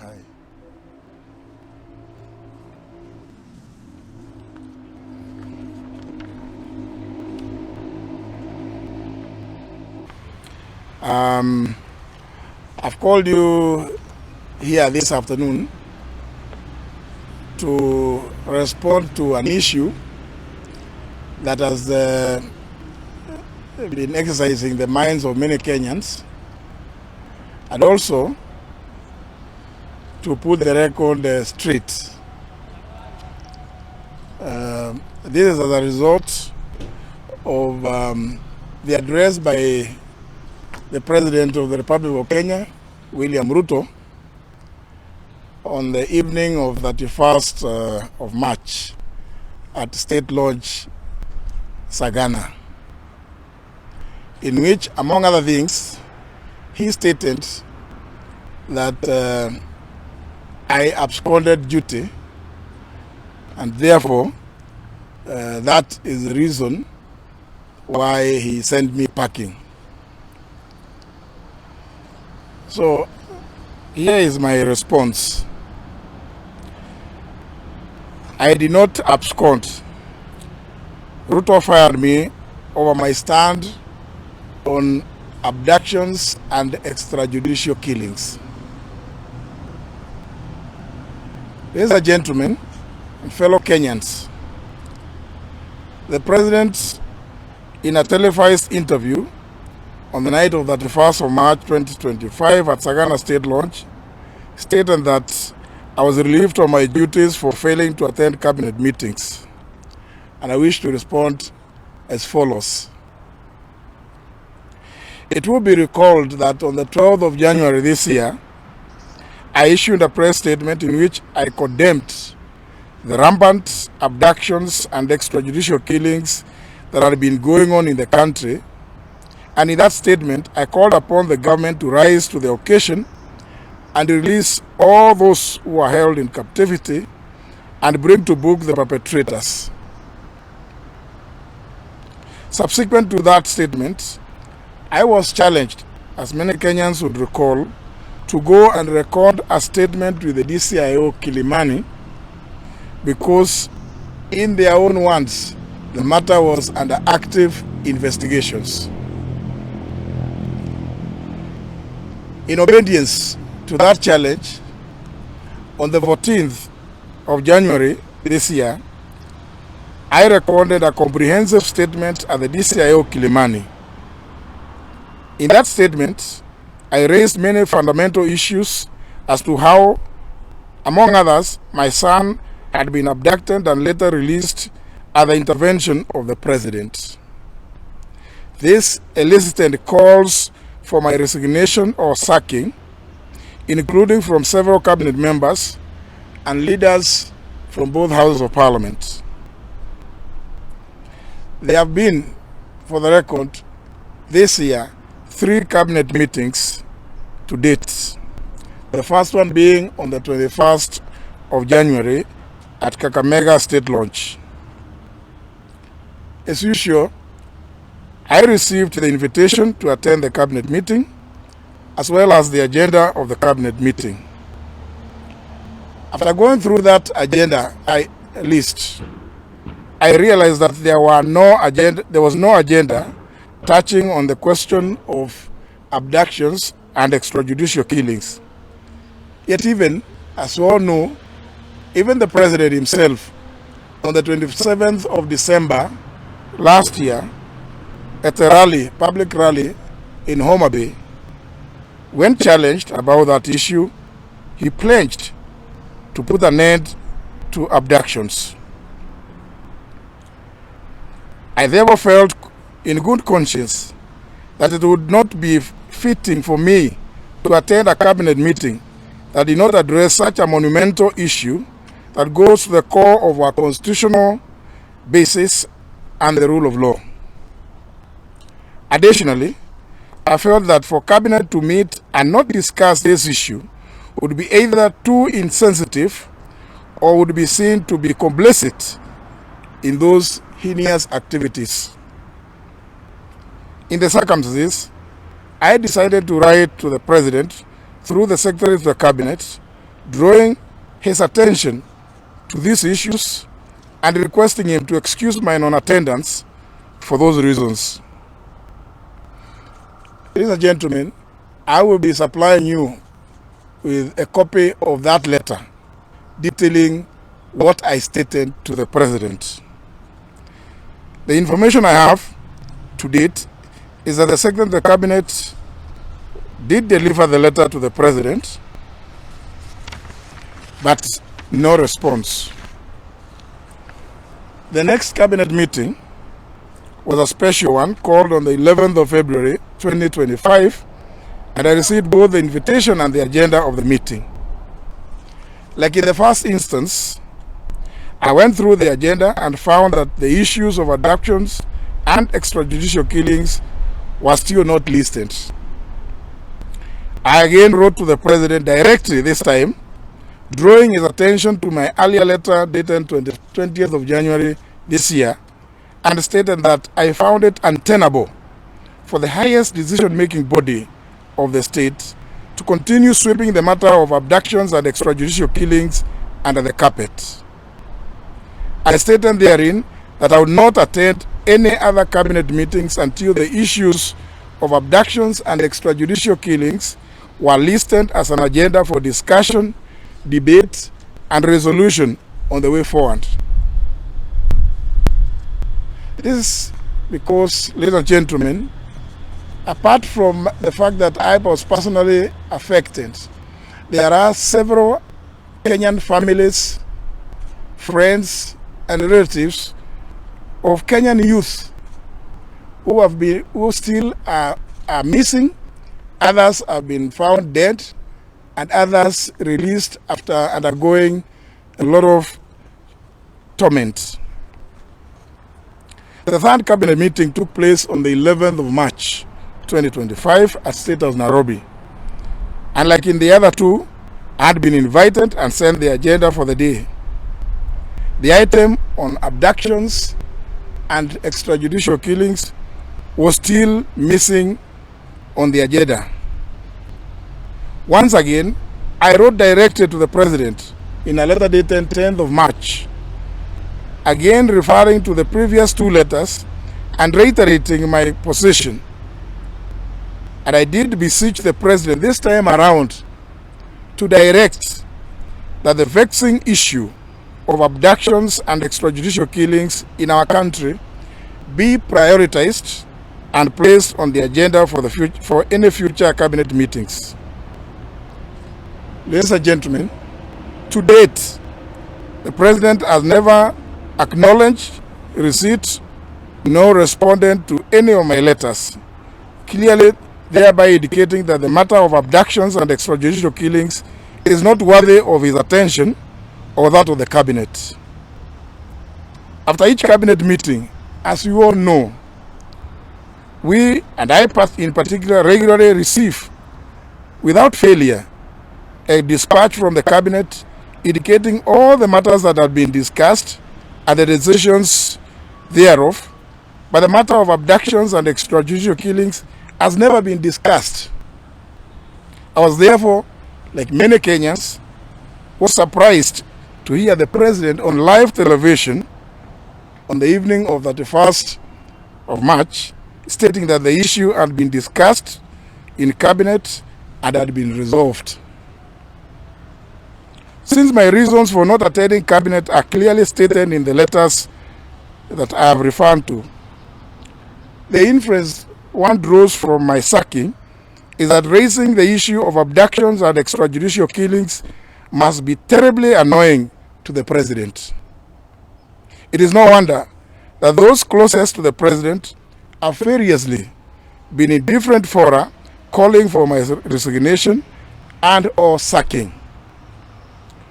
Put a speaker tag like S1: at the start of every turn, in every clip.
S1: Hi. I've called you here this afternoon to respond to an issue that has been exercising the minds of many Kenyans, and also to put the record straight. This is as a result of the address by the President of the Republic of Kenya, William Ruto, on the evening of 31st of March at State Lodge, Sagana, in which, among other things, he stated that I absconded duty, and therefore that is the reason why he sent me packing. So here is my response. I did not abscond. Ruto fired me over my stand on abductions and extrajudicial killings. Ladies and gentlemen and fellow Kenyans, the President, in a televised interview on the night of 31st of March 2025 at Sagana State Lodge, stated that I was relieved of my duties for failing to attend cabinet meetings. And I wish to respond as follows. It will be recalled that on the 12th of January this year, I issued a press statement in which I condemned the rampant abductions and extrajudicial killings that had been going on in the country. And in that statement, I called upon the government to rise to the occasion and release all those who are held in captivity and bring to book the perpetrators. Subsequent to that statement, I was challenged, as many Kenyans would recall, to go and record a statement with the DCIO Kilimani because, in their own words, the matter was under active investigations. In obedience to that challenge, on the 14th of January this year, I recorded a comprehensive statement at the DCIO Kilimani. In that statement, I raised many fundamental issues as to how, among others, my son had been abducted and later released at the intervention of the President. This elicited calls for my resignation or sacking, including from several cabinet members and leaders from both houses of parliament. There have been, for the record, this year, 3 cabinet meetings to date. The first one being on the 21st of January at Kakamega State Lodge. As usual, I received the invitation to attend the cabinet meeting, as well as the agenda of the cabinet meeting. After going through that agenda list, I realized that there was no agenda touching on the question of abductions and extrajudicial killings. Yet even, as we all know, even the President himself, on the 27th of December last year, at a public rally in Homa Bay, when challenged about that issue, he pledged to put an end to abductions. I therefore felt in good conscience that it would not be fitting for me to attend a cabinet meeting that did not address such a monumental issue that goes to the core of our constitutional basis and the rule of law. Additionally, I felt that for cabinet to meet and not discuss this issue would be either too insensitive or would be seen to be complicit in those heinous activities. In the circumstances, I decided to write to the President through the Secretary of the Cabinet drawing his attention to these issues and requesting him to excuse my non-attendance for those reasons. Ladies and gentlemen, I will be supplying you with a copy of that letter detailing what I stated to the President. The information I have to date is that the Secretary of the Cabinet did deliver the letter to the President, but no response. The next Cabinet meeting was a special one called on the 11th of February 2025, and I received both the invitation and the agenda of the meeting. Like in the first instance, I went through the agenda and found that the issues of abductions and extrajudicial killings were still not listed. I again wrote to the President directly this time, drawing his attention to my earlier letter dated 20th of January this year, and stated that I found it untenable for the highest decision-making body of the state to continue sweeping the matter of abductions and extrajudicial killings under the carpet. I stated therein that I would not attend any other cabinet meetings until the issues of abductions and extrajudicial killings were listed as an agenda for discussion, debate, and resolution on the way forward. This is because, ladies and gentlemen, apart from the fact that I was personally affected, there are several Kenyan families, friends, and relatives of Kenyan youth who still are missing. Others have been found dead, and others released after undergoing a lot of torment. The third cabinet meeting took place on the 11th of March 2025 at State House, Nairobi. And like in the other two, I had been invited and sent the agenda for the day. The item on abductions and extrajudicial killings was still missing on the agenda. Once again, I wrote directly to the President in a letter dated 10th of March, again referring to the previous two letters and reiterating my position. And I did beseech the President this time around to direct that the vexing issue of abductions and extrajudicial killings in our country be prioritized and placed on the agenda for any future cabinet meetings. Ladies and gentlemen, to date, the President has never acknowledged receipt nor responded to any of my letters, clearly thereby indicating that the matter of abductions and extrajudicial killings is not worthy of his attention or that of the cabinet. After each cabinet meeting, as you all know, we, and I in particular, regularly receive, without failure, a dispatch from the cabinet indicating all the matters that have been discussed and the decisions thereof, but the matter of abductions and extrajudicial killings has never been discussed. I was therefore, like many Kenyans, was surprised to hear the President on live television on the evening of 31st of March stating that the issue had been discussed in cabinet and had been resolved. Since my reasons for not attending cabinet are clearly stated in the letters that I have referred to, the inference one draws from my sacking is that raising the issue of abductions and extrajudicial killings must be terribly annoying to the President. It is no wonder that those closest to the President have variously been in different fora calling for my resignation and or sacking.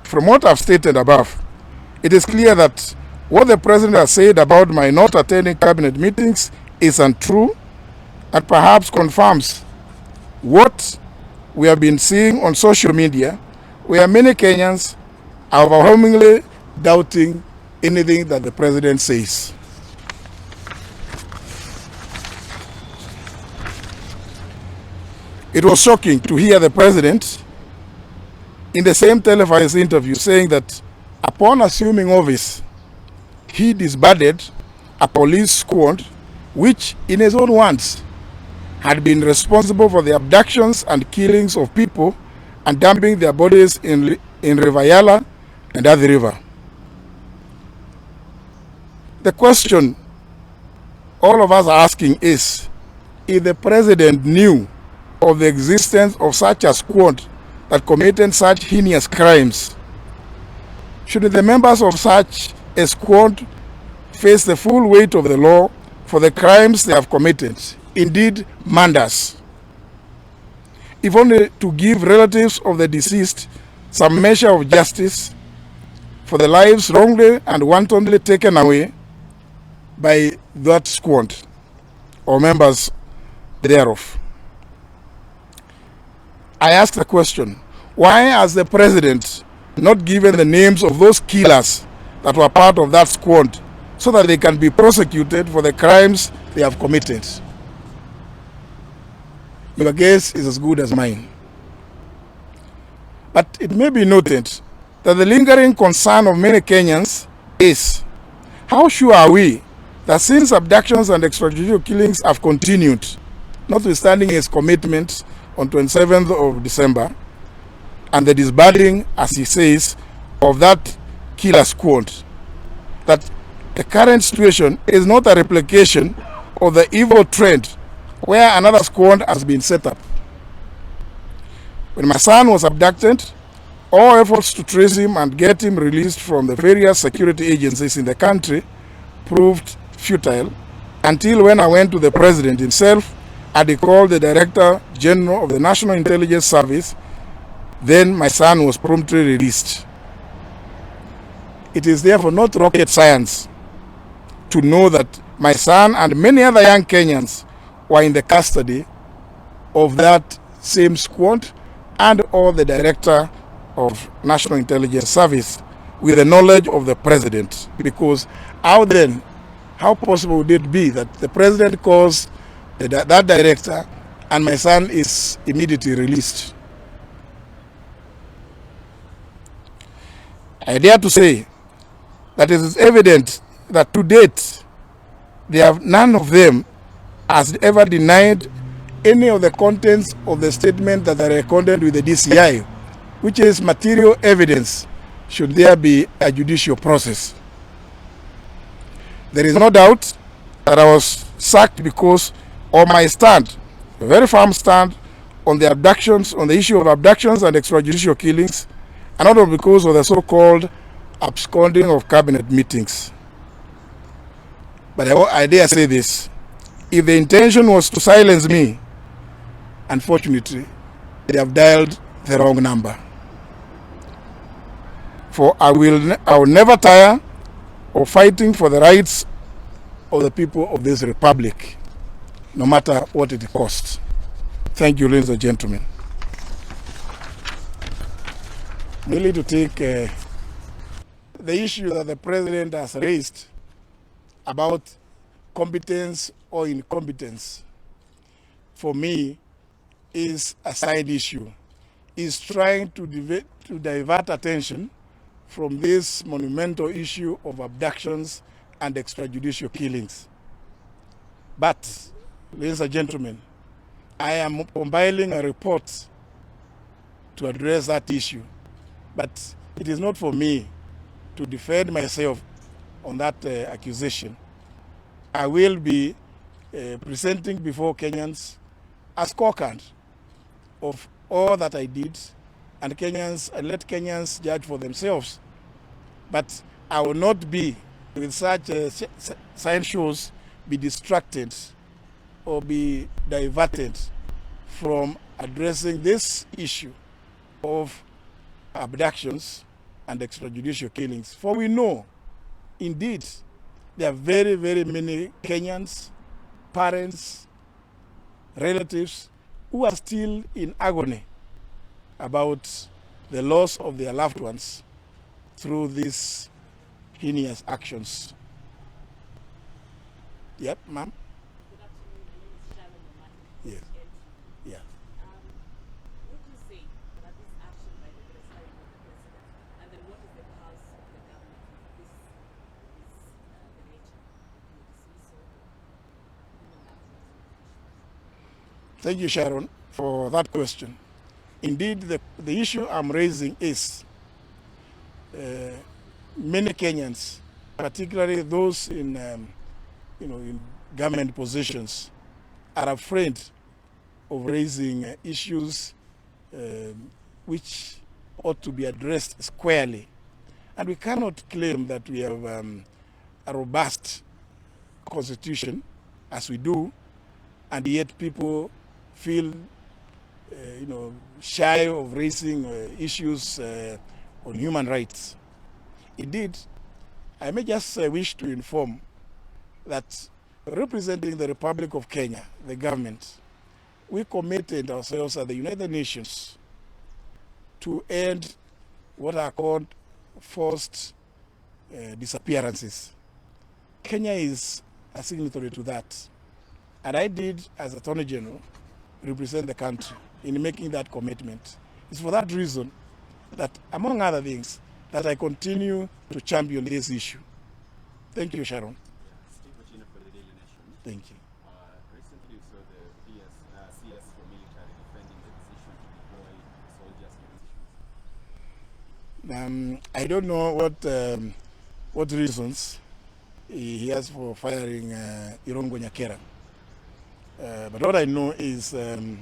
S1: From what I've stated above, it is clear that what the President has said about my not attending cabinet meetings is untrue and perhaps confirms what we have been seeing on social media, where many Kenyans are overwhelmingly doubting anything that the President says. It was shocking to hear the President in the same televised interview, saying that upon assuming office, he disbanded a police squad which, in his own words, had been responsible for the abductions and killings of people and dumping their bodies in River Yala and Athi River. The question all of us are asking is, if the president knew of the existence of such a squad that committed such heinous crimes, should the members of such a squad face the full weight of the law for the crimes they have committed, indeed murders, if only to give relatives of the deceased some measure of justice for the lives wrongly and wantonly taken away by that squad or members thereof? I ask the question, why has the president not given the names of those killers that were part of that squad so that they can be prosecuted for the crimes they have committed? Your guess is as good as mine. But it may be noted that the lingering concern of many Kenyans is, how sure are we that since abductions and extrajudicial killings have continued, notwithstanding his commitment on 27th of December, and the disbanding, as he says, of that killer squad, that the current situation is not a replication of the evil trend where another squad has been set up? When my son was abducted, all efforts to trace him and get him released from the various security agencies in the country proved futile, until when I went to the president himself and he called the Director General of the National Intelligence Service. Then my son was promptly released. It is therefore not rocket science to know that my son and many other young Kenyans were in the custody of that same squad and or the Director of National Intelligence Service with the knowledge of the president. Because how possible would it be that the president calls that director and my son is immediately released? I dare to say that it is evident that to date, none of them has ever denied any of the contents of the statement that are recorded with the DCI, which is material evidence should there be a judicial process. There is no doubt that I was sacked because of my stand, a very firm stand on the abductions, on the issue of abductions and extrajudicial killings, and not because of the so-called absconding of cabinet meetings. But I dare say this, if the intention was to silence me, unfortunately, they have dialed the wrong number. For I will never tire of fighting for the rights of the people of this republic, no matter what it costs. Thank you, ladies and gentlemen. Merely to take the issue that the president has raised about competence or incompetence, for me, is a side issue. Is trying to divert attention from this monumental issue of abductions and extrajudicial killings. But, ladies and gentlemen, I am compiling a report to address that issue. But it is not for me to defend myself on that accusation. I will be presenting before Kenyans a scorecard of all that I did, and let Kenyans judge for themselves. But I will not be, with such science shows, be distracted or be diverted from addressing this issue of abductions and extrajudicial killings. For we know, indeed, there are very, very many Kenyans, parents, relatives, who are still in agony about the loss of their loved ones through these heinous actions. Yep, ma'am?
S2: Good afternoon. My name is Sharon Omani.
S1: Yes. Yeah.
S2: Would you say that this action by the president
S1: Thank you, Sharon, for that question. Indeed, the issue I'm raising is many Kenyans, particularly those in government positions, are afraid of raising issues which ought to be addressed squarely. And we cannot claim that we have a robust constitution, as we do, and yet people feel shy of raising issues on human rights. Indeed, I may just wish to inform that representing the Republic of Kenya, the government, we committed ourselves at the United Nations to end what are called forced disappearances. Kenya is a signatory to that. And I did, as Attorney General, represent the country in making that commitment. It's for that reason that, among other things, that I continue to champion this issue. Thank you, Sharon.
S3: Steve Ochina for the Daily Nation.
S1: Thank you.
S3: Recently, we saw the CS for military defending the decision to deploy soldiers to
S1: I don't know what reasons he has for firing Irongo Nyakera. But what I know is the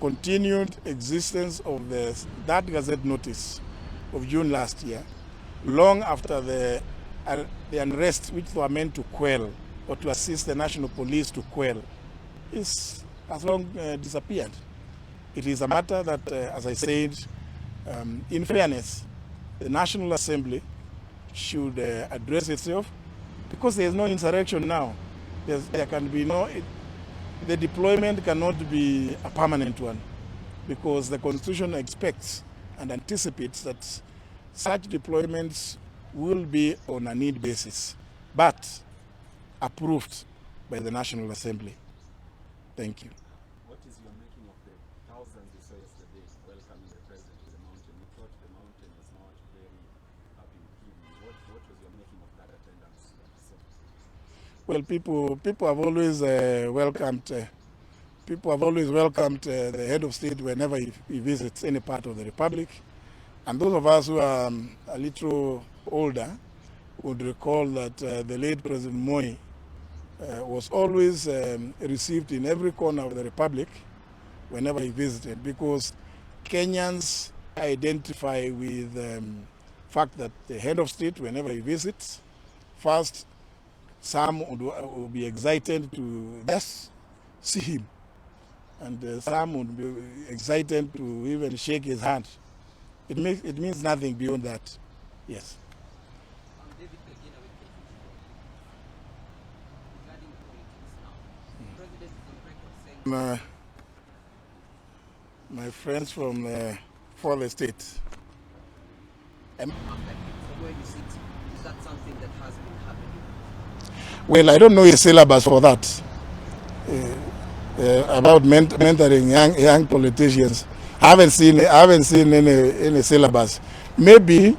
S1: continued existence of that Gazette notice of June last year, long after the unrest which were meant to quell or to assist the national police to quell, has long disappeared. It is a matter that, as I said, in fairness, the National Assembly should address itself, because there is no insurrection now. There can be the deployment cannot be a permanent one, because the Constitution expects and anticipates that such deployments will be on a need basis, but approved by the National Assembly. Thank you.
S3: What is your making of the thousands we saw yesterday welcoming the president to the mountain? We thought the mountain was not very happy with him. What was your making of that attendance?
S1: Well, people have always welcomed. People have always welcomed the head of state whenever he visits any part of the republic. And those of us who are a little older would recall that the late President Moi was always received in every corner of the republic whenever he visited, because Kenyans identify with the fact that the head of state, whenever he visits, first, some would be excited to just see him, and some would be excited to even shake his hand. It means nothing beyond that. Yes.
S4: David Begina with regarding politics now. The president is on record saying
S1: My friends from the further states.
S4: from where you sit, is that something that has been happening?
S1: Well, I don't know a syllabus for that. About mentoring young politicians. I haven't seen any syllabus. Maybe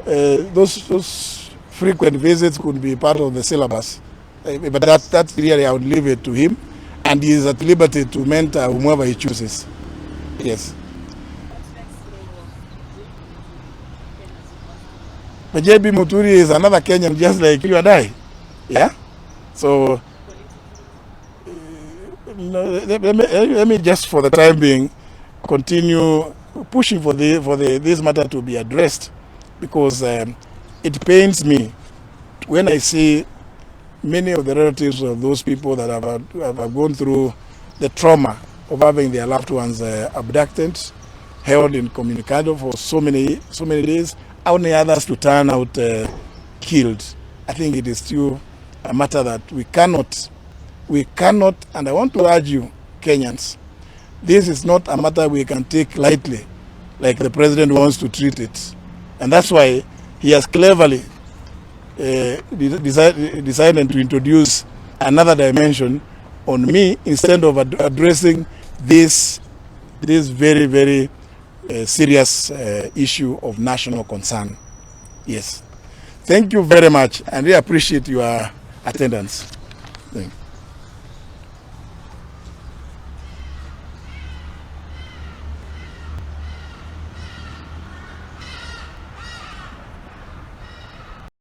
S1: those frequent visits could be part of the syllabus, but that really I would leave it to him, and he is at liberty to mentor whomever he chooses. Yes. But JB Muturi is another Kenyan just like you and I. Yeah? So let me just for the time being continue pushing for this matter to be addressed, because it pains me when I see many of the relatives of those people that have gone through the trauma of having their loved ones abducted, held incommunicado for so many days, only others to turn out killed. I think it is still a matter that we cannot, and I want to urge you, Kenyans, this is not a matter we can take lightly, like the president wants to treat it. And that's why he has cleverly decided to introduce another dimension on me, instead of addressing this very, very serious issue of national concern. Yes. Thank you very much, and we appreciate your attendance. Thank you.